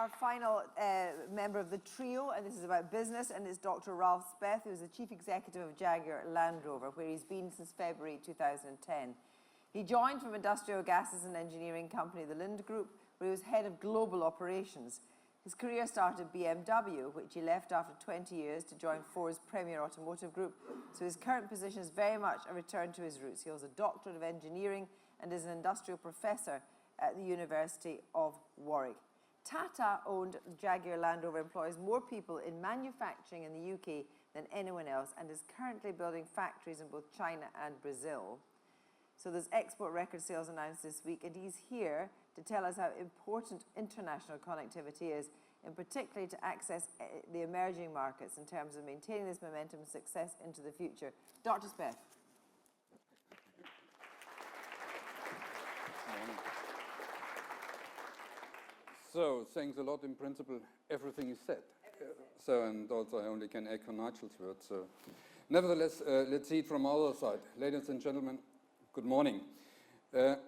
our final member of the trio, and this is about business, and it's Dr. Ralph Speth, who's the Chief Executive of Jaguar Land Rover, where he's been since February 2010. He joined from industrial gases and engineering company, the Linde Group, where he was head of global operations. His career started at BMW, which he left after 20 years to join Ford's premier automotive group. So his current position is very much a return to his roots. He holds a doctorate of engineering and is an industrial professor at the University of Warwick. Tata-owned Jaguar Land Rover employs more people in manufacturing in the UK than anyone else and is currently building factories in both China and Brazil. So there's export record sales announced this week, and he's here to tell us how important international connectivity is, and particularly to access the emerging markets in terms of maintaining this momentum and success into the future. Dr. Speth. So, thanks a lot. In principle, everything is said. And also I only can echo Nigel's words. So, nevertheless, let's see it from our other side. Ladies and gentlemen, good morning.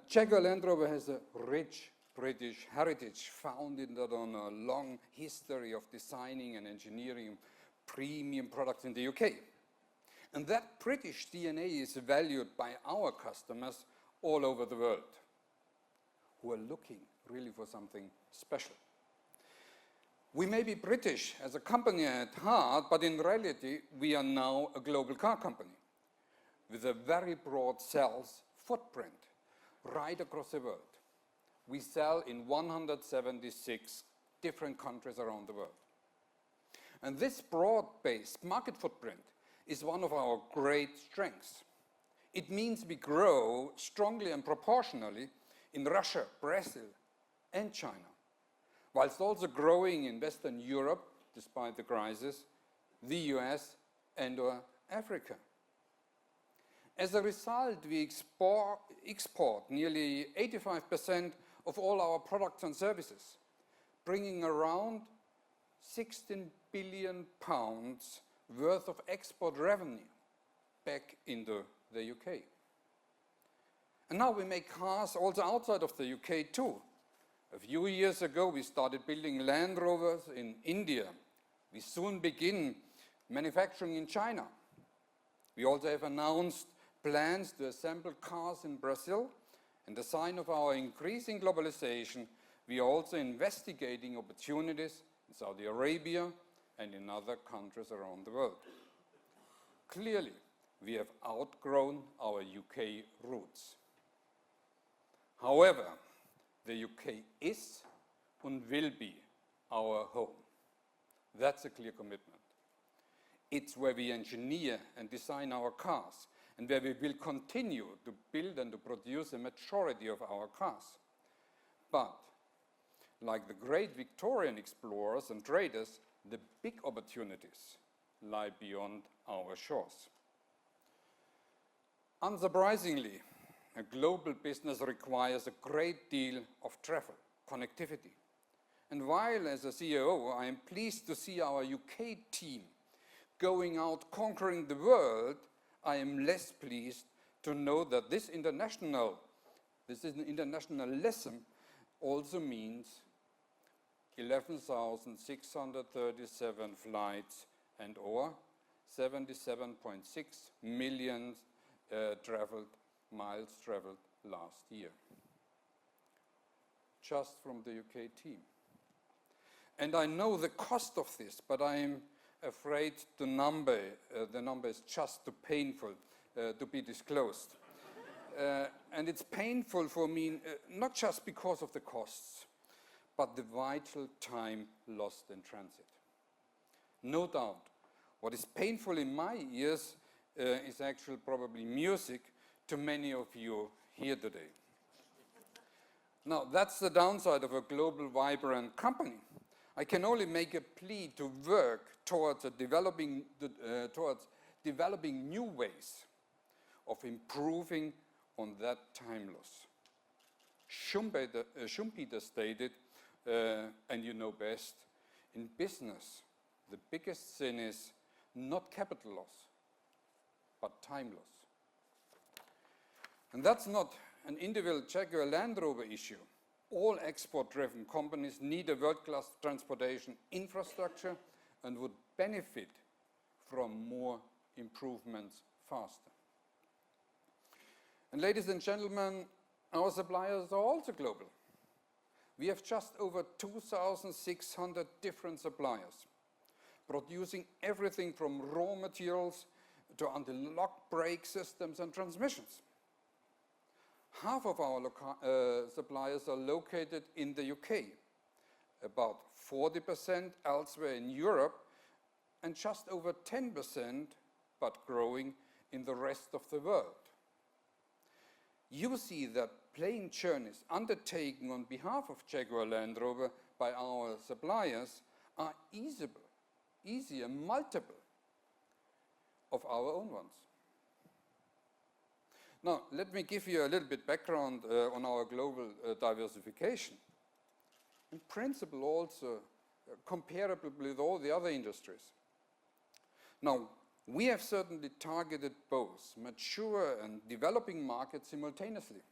Jaguar Land Rover has a rich British heritage founded on a long history of designing and engineering premium products in the UK. And that British DNA is valued by our customers all over the world, who are looking really for something special. We may be British as a company at heart, but in reality, we are now a global car company with a very broad sales footprint right across the world. We sell in 176 different countries around the world. And this broad-based market footprint is one of our great strengths. It means we grow strongly and proportionally in Russia, Brazil, and China, whilst also growing in Western Europe, despite the crisis, the US, and/or Africa. As a result, we export nearly 85% of all our products and services, bringing around 16 billion pounds worth of export revenue back into the UK. And now we make cars also outside of the UK too. A few years ago, we started building Land Rovers in India. We soon begin manufacturing in China. We also have announced plans to assemble cars in Brazil, and a sign of our increasing globalization, we are also investigating opportunities in Saudi Arabia and in other countries around the world. Clearly, we have outgrown our UK roots. However, the UK is and will be our home. That's a clear commitment. It's where we engineer and design our cars, and where we will continue to build and to produce a majority of our cars. But, like the great Victorian explorers and traders, the big opportunities lie beyond our shores. Unsurprisingly, a global business requires a great deal of travel, connectivity. And while as a CEO, I am pleased to see our UK team going out conquering the world, I am less pleased to know that this internationalism also means 11,637 flights and or 77.6 million miles traveled last year, just from the UK team. And I know the cost of this, but I am afraid the number is just too painful to be disclosed. And it's painful for me, not just because of the costs, but the vital time lost in transit. No doubt, what is painful in my ears is actually probably music to many of you here today. Now, that's the downside of a global, vibrant company. I can only make a plea to work towards developing new ways of improving on that time loss. Schumpeter stated, and you know best, in business, the biggest sin is not capital loss, but time loss. And that's not an individual Jaguar Land Rover issue all export-driven companies need a world-class transportation infrastructure and would benefit from more improvements faster. And ladies and gentlemen, our suppliers are also global. We have just over 2,600 different suppliers, producing everything from raw materials to anti-lock brake systems and transmissions. Half of our suppliers are located in the UK, about 40% elsewhere in Europe, and just over 10%, but growing, in the rest of the world. You see that plane journeys undertaken on behalf of Jaguar Land Rover by our suppliers are easier multiple of our own ones. Now, let me give you a little bit background on our global diversification. In principle, also comparable with all the other industries. Now, we have certainly targeted both mature and developing markets simultaneously,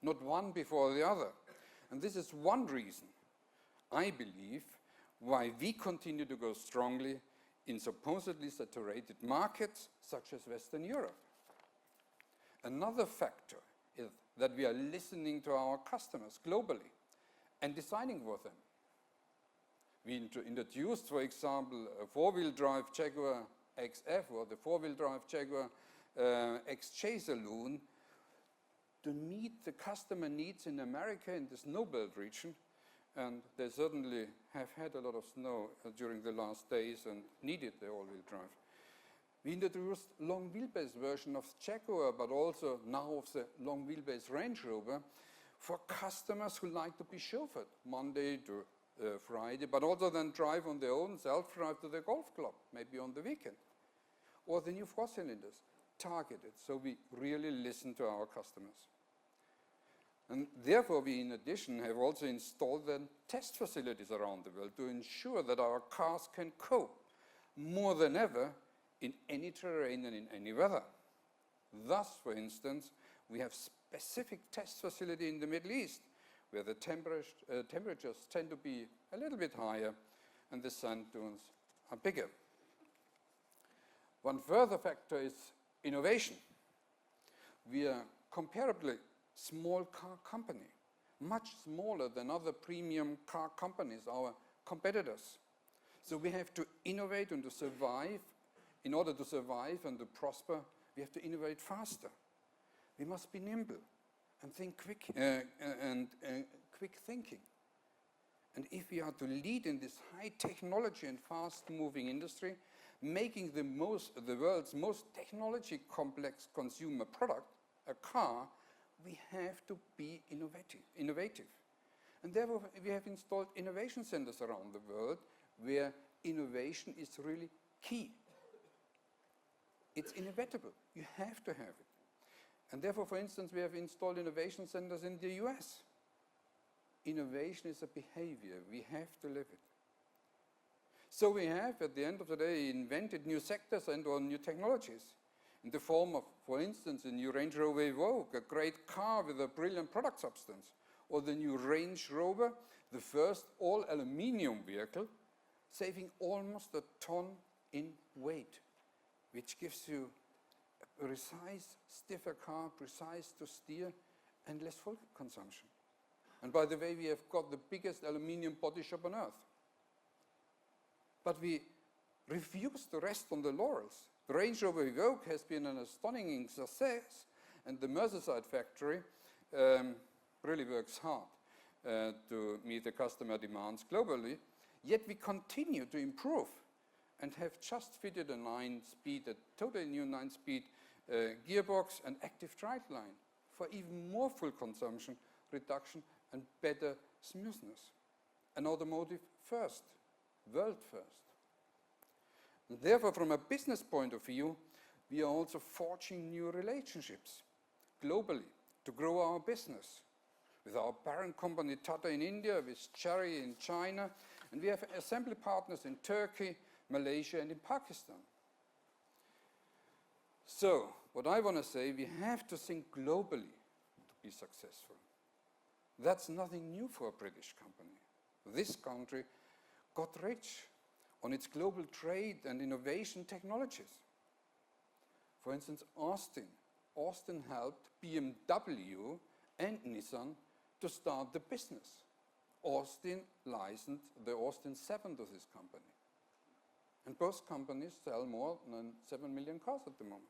not one before the other. And this is one reason, I believe, why we continue to go strongly in supposedly saturated markets such as Western Europe. Another factor is that we are listening to our customers globally and designing for them. We introduced, for example, a four-wheel drive Jaguar XF or the four-wheel drive Jaguar XJ Saloon to meet the customer needs in America in the snowbelt region. And they certainly have had a lot of snow during the last days and needed the all-wheel drive. We introduced long wheelbase version of Jaguar, but also now of the long wheelbase Range Rover for customers who like to be chauffeured Monday to Friday, but also then drive on their own, self-drive to their golf club, maybe on the weekend. Or the new four-cylinders, targeted, so we really listen to our customers. And therefore, we, in addition, have also installed then test facilities around the world to ensure that our cars can cope more than ever in any terrain and in any weather. Thus, for instance, we have specific test facility in the Middle East, where the temperatures tend to be a little bit higher and the sand dunes are bigger. One further factor is innovation. We are comparably small car company, much smaller than other premium car companies, our competitors. So we have to innovate and to survive. In order to survive and to prosper, we have to innovate faster. We must be nimble and think quick quick thinking. And if we are to lead in this high technology and fast-moving industry, making the world's most technology complex consumer product, a car, we have to be innovative. And therefore, we have installed innovation centers around the world where innovation is really key. It's inevitable. You have to have it. And therefore, for instance, we have installed innovation centers in the US. Innovation is a behavior. We have to live it. So we have, at the end of the day, invented new sectors and or new technologies in the form of, for instance, a new Range Rover Evoque, a great car with a brilliant product substance, or the new Range Rover, the first all-aluminium vehicle, saving almost a ton in weight, which gives you a precise, stiffer car, precise to steer, and less fuel consumption. And by the way, we have got the biggest aluminium body shop on earth. But we refuse to rest on the laurels. The Range Rover Evoque has been an astonishing success, and the Merseyside factory really works hard to meet the customer demands globally. Yet we continue to improve and have just fitted a totally new 9-speed gearbox and active driveline for even more fuel consumption reduction and better smoothness. An automotive first, world first. And therefore, from a business point of view, we are also forging new relationships globally to grow our business with our parent company Tata in India, with Chery in China, and we have assembly partners in Turkey, Malaysia, and in Pakistan. So, what I want to say, we have to think globally to be successful. That's nothing new for a British company. This country got rich on its global trade and innovation technologies. For instance, Austin. Austin helped BMW and Nissan to start the business. Austin licensed the Austin 7 to this company. And both companies sell more than 7 million cars at the moment.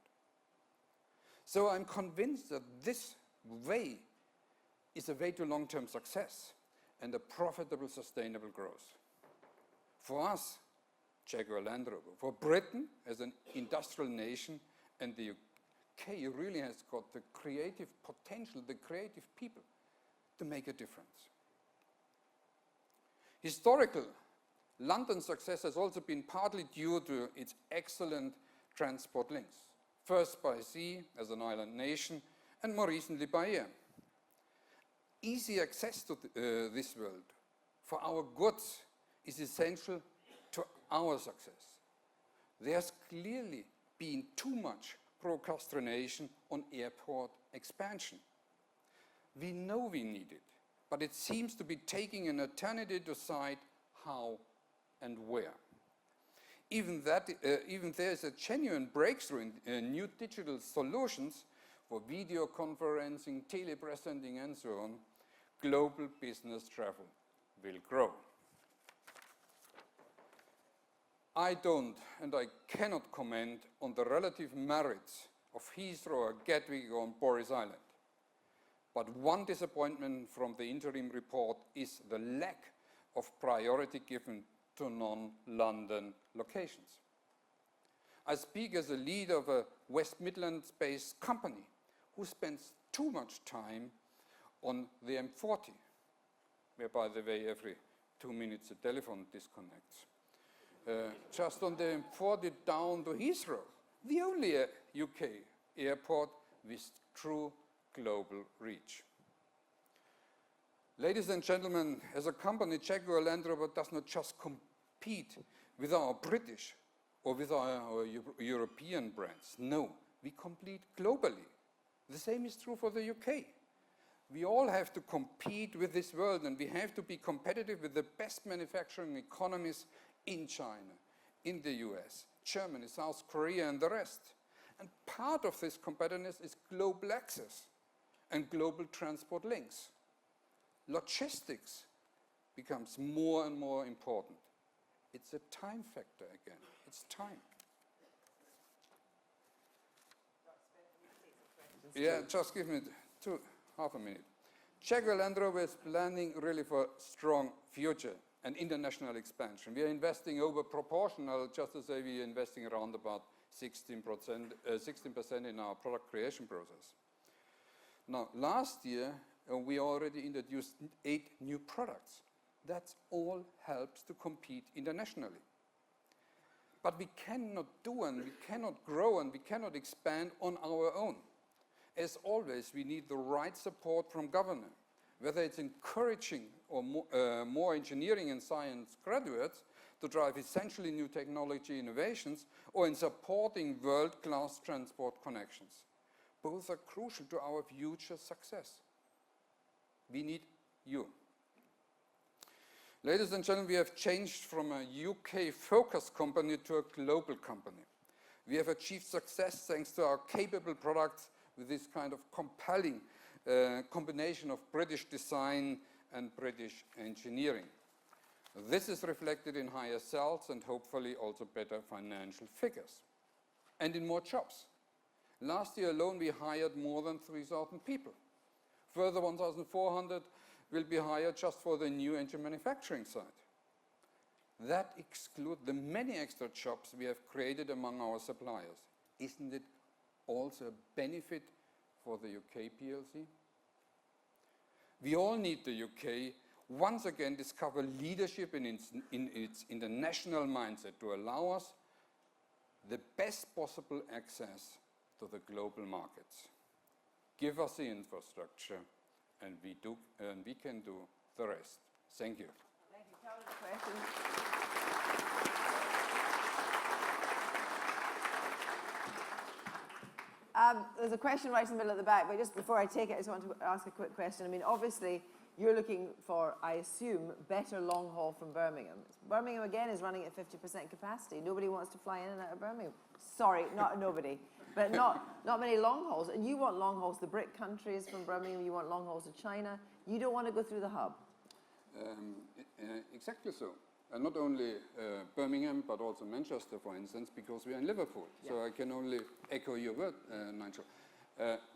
So I'm convinced that this way is a way to long-term success and a profitable, sustainable growth. For us, Jaguar Land Rover, for Britain as an industrial nation, and the UK really has got the creative potential, the creative people to make a difference. Historical London's success has also been partly due to its excellent transport links, first by sea as an island nation, and more recently by air. Easy access to this world for our goods is essential to our success. There's clearly been too much procrastination on airport expansion. We know we need it, but it seems to be taking an eternity to decide how and where. Even there is a genuine breakthrough in new digital solutions for video conferencing, telepresenting, and so on, global business travel will grow. I don't and I cannot comment on the relative merits of Heathrow or Gatwick on Boris Island. But one disappointment from the interim report is the lack of priority given to non-London locations. I speak as a leader of a West Midlands-based company who spends too much time on the M40, where, by the way, every 2 minutes a telephone disconnects. Just on the M40 down to Heathrow, the only UK airport with true global reach. Ladies and gentlemen, as a company, Jaguar Land Rover does not just compete with our British or with our European brands. No, we compete globally. The same is true for the UK. We all have to compete with this world, and we have to be competitive with the best manufacturing economies in China, in the US, Germany, South Korea, and the rest. And part of this competitiveness is global access and global transport links. Logistics becomes more and more important. It's a time factor again. It's time. Yeah, just give me half a minute. Jaguar Land Rover is planning really for strong future and international expansion. We are investing over proportional, just to say we are investing around about 16% in our product creation process. Now, last year, we already introduced 8 new products. That all helps to compete internationally. But we cannot do and we cannot grow and we cannot expand on our own. As always, we need the right support from government, whether it's encouraging or more engineering and science graduates to drive essentially new technology innovations, or in supporting world-class transport connections. Both are crucial to our future success. We need you. Ladies and gentlemen, we have changed from a UK-focused company to a global company. We have achieved success thanks to our capable products with this kind of compelling combination of British design and British engineering. This is reflected in higher sales and hopefully also better financial figures. And in more jobs. Last year alone, we hired more than 3,000 people. Further 1,400 will be hired just for the new engine manufacturing site. That excludes the many extra jobs we have created among our suppliers. Isn't it also a benefit for the UK PLC? We all need the UK once again discover leadership in its international mindset to allow us the best possible access to the global markets. Give us the infrastructure and we can do the rest. Thank you. Thank you. Tell us the question. There's a question right in the middle at the back, but just before I take it, I just want to ask a quick question. I mean, obviously, you're looking for, I assume, better long haul from Birmingham. Birmingham, again, is running at 50% capacity. Nobody wants to fly in and out of Birmingham. Sorry, not nobody, but not many long hauls. And you want long hauls to BRIC countries from Birmingham. You want long hauls to China. You don't want to go through the hub. Exactly so. Not only Birmingham, but also Manchester, for instance, because we are in Liverpool. Yeah. So I can only echo your word, Nigel.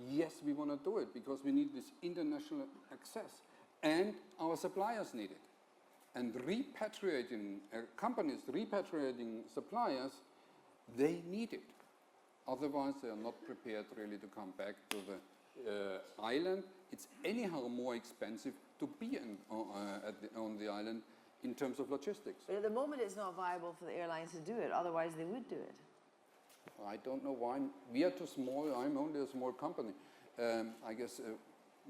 Yes, we want to do it because we need this international access. And our suppliers need it. And repatriating companies, repatriating suppliers, they need it. Otherwise, they are not prepared really to come back to the island. It's anyhow more expensive to be on the island in terms of logistics. But at the moment, it's not viable for the airlines to do it. Otherwise, they would do it. I don't know why. We are too small. I'm only a small company. I guess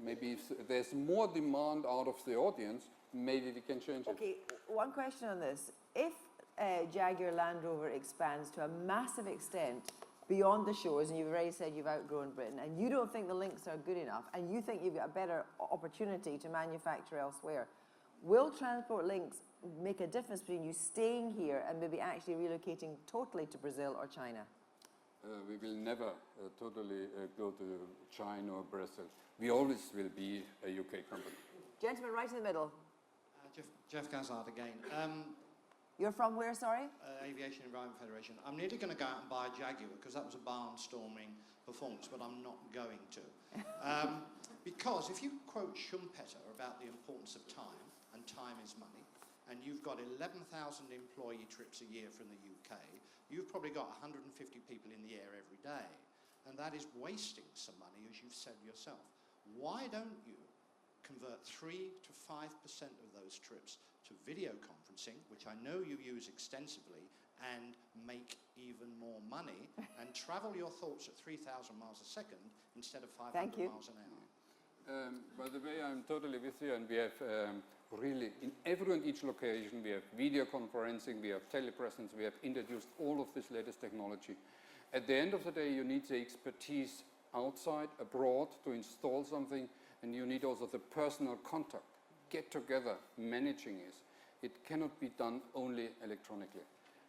maybe if there's more demand out of the audience, maybe we can change it. Okay, one question on this. If Jaguar Land Rover expands to a massive extent beyond the shores, and you've already said you've outgrown Britain, and you don't think the links are good enough, and you think you've got a better opportunity to manufacture elsewhere, will transport links make a difference between you staying here and maybe actually relocating totally to Brazil or China? We will never totally go to China or Brazil. We always will be a UK company. Gentleman right in the middle. Jeff Gazard again. You're from where, sorry? Aviation Environment Federation. I'm nearly going to go out and buy a Jaguar because that was a barnstorming performance, but I'm not going to. Because if you quote Schumpeter about the importance of time, and time is money, and you've got 11,000 employee trips a year from the UK, you've probably got 150 people in the air every day. And that is wasting some money, as you've said yourself. Why don't you convert 3 to 5% of those trips to video conferencing, which I know you use extensively, and make even more money, and travel your thoughts at 3,000 miles a second instead of 500 miles an hour? By the way, I'm totally with you, and we have really, in every and each location, we have video conferencing, we have telepresence, we have introduced all of this latest technology. At the end of the day, you need the expertise outside, abroad, to install something, and you need also the personal contact. Get together, managing it. It cannot be done only electronically.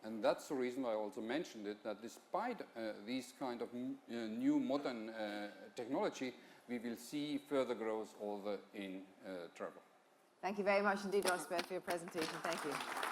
And that's the reason why I also mentioned it, that despite these kind of new modern technology, we will see further growth also in travel. Thank you very much indeed, Dr. Speth, for your presentation. Thank you.